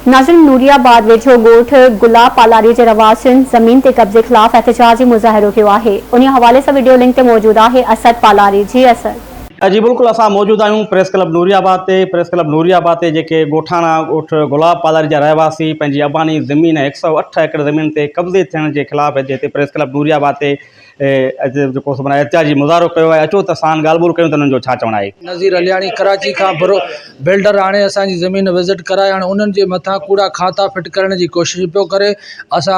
नाज़िम नूरियाबाद वेझो गोठ गुलाब पालारी के रवासियुनि ज़मीन ते कब्ज़े ख़िलाफ़ एहतजाजी मुज़ाहिरो कियो आहे। उन हवाले से वीडियो लिंक ते मौजूद है असद पालारी। जी असद। जी बिल्कुल असां मौजूद आहियूं प्रेस क्लब नूरियाबाद ते जेके ॻोठाणा ॻोठ गुलाब पालारी जा रहवासी पंहिंजी अबानी ज़मीन 108 एकड़ ज़मीन ते कब्ज़े थियण जे ख़िलाफ़ हिते प्रेस क्लब नूरियाबाद ते जेको माना एहतजाजी मुज़ाहिरो कयो आहे। अचो त असां ॻाल्हि ॿोल कयूं त उन्हनि जो छा चवणु आहे। नज़ीर अलियाणी कराची खां बिल्डर आणे असांजी ज़मीन विज़िट कराए हाणे उन्हनि जे मथां कूड़ा खाता फिट करण जी कोशिशि पियो करे। असां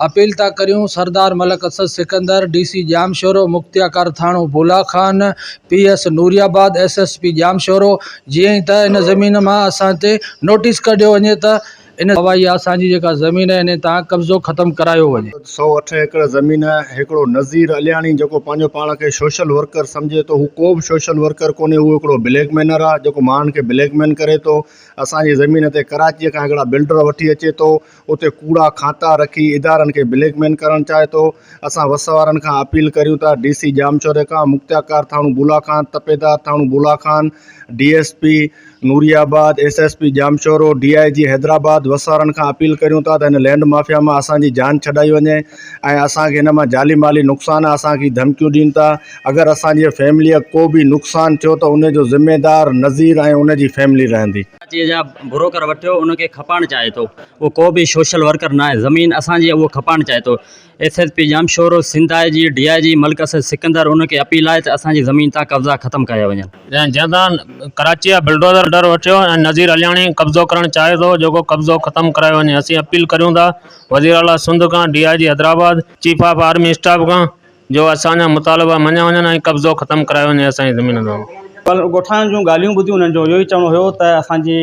अपील था करियूं सरदार मलक असद सिकंदर, DC जामशोरो, मुख्तियार थाणो भोला खान, PS नूरियाबाद, SSP जामशोरो, जीअं ई त इन ज़मीन मां असां ते नोटिस कढियो वञे त इन हवाई असांजी जेका ज़मीन आहे इन तव्हां कब्ज़ो ख़त्म करायो वञे। 108 एकड़ ज़मीन हिकिड़ो नज़ीर अलियाणी जेको पंहिंजो पाण खे सोशल वर्कर सम्झे थो, हू को बि सोशल वर्कर कोन्हे, उहो हिकिड़ो ब्लैकमेनर आहे जेको माण्हुनि खे ब्लैकमेल करे थो। असांजी ज़मीन ते कराचीअ खां हिकिड़ा बिल्डर वठी अचे थो, उते कूड़ा खाता रखी इदारनि खे ब्लैकमेल करणु चाहे थो। असां वस वारनि खां अपील करियूं था, DC जामशोरे खां, मुख्तियार थाणो बुला खान, तपेदार थाणो बुला Khan, DSP Nooriabad, SSP Jamshoro, DIG Hyderabad, वस वारनि खां अपील करियूं था त हिन लैंड माफ़िया मां असांजी जान छॾाई वञे ऐं असांखे हिन मां जाली माली नुक़सानु आहे, असांखे धमकियूं ॾियनि था। अगरि असांजी फैमिलीअ को बि नुक़सानु थियो त उनजो ज़िम्मेदार नज़ीर ऐं उनजी फैमिली रहंदी। कराची जा ब्रोकर वठियो उनखे खपाइणु चाहे थो, उहो को बि सोशल वर्कर न आहे, ज़मीन असांजी उहो खपाइणु चाहे थो। SSP Jamshoro, Sindh IG, DIG Malik Asad Sikandar, उनखे अपील आहे त असांजी ज़मीन तां कब्ज़ा ख़त्म कया वञनि। जंहिं कराची जा बिल्डर वठियो ऐं नज़ीर अलियाणी कब्ज़ो करणु चाहे थो, जेको कब्ज़ो ख़त्म करायो वञे। असीं अपील करियूं था वज़ीर आला सिंध खां, DIG Hyderabad, chief of army staff खां, जो असांजा मुतालबा मञिया वञनि ऐं कब्ज़ो ख़त्म करायो वञे असांजी ज़मीन तां। पर ॻोठाणनि जूं ॻाल्हियूं ॿुधियूं, उन्हनि जो इहो ई चवणो हुयो त असांजी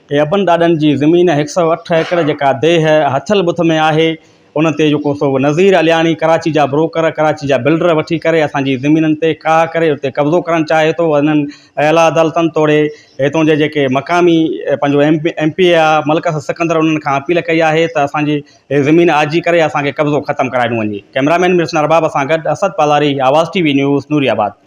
अबनि ॾाॾनि जी ज़मीन 108 एकड़ जेका देह हथल बुथ में आहे, उन ते जेको सो नज़ीर अलियाणी कराची जा ब्रोकर, कराची जा बिल्डर वठी करे असांजी ज़मीननि ते काह करे उते कब्ज़ो करणु चाहे थो। उन्हनि अला अदालतनि तोड़े हितां जे जेके मक़ामी पंहिंजो MP आहे मलिक असद सिकंदर, उन्हनि खां अपील कई आहे त असांजी ज़मीन आजी करे असांखे कब्ज़ो ख़त्म कराइणो वञे। कैमरामैन मिर्सन अरबाब सां गॾु असद पालारी, आवाज़ TV न्यूज़ नूरियाबाद।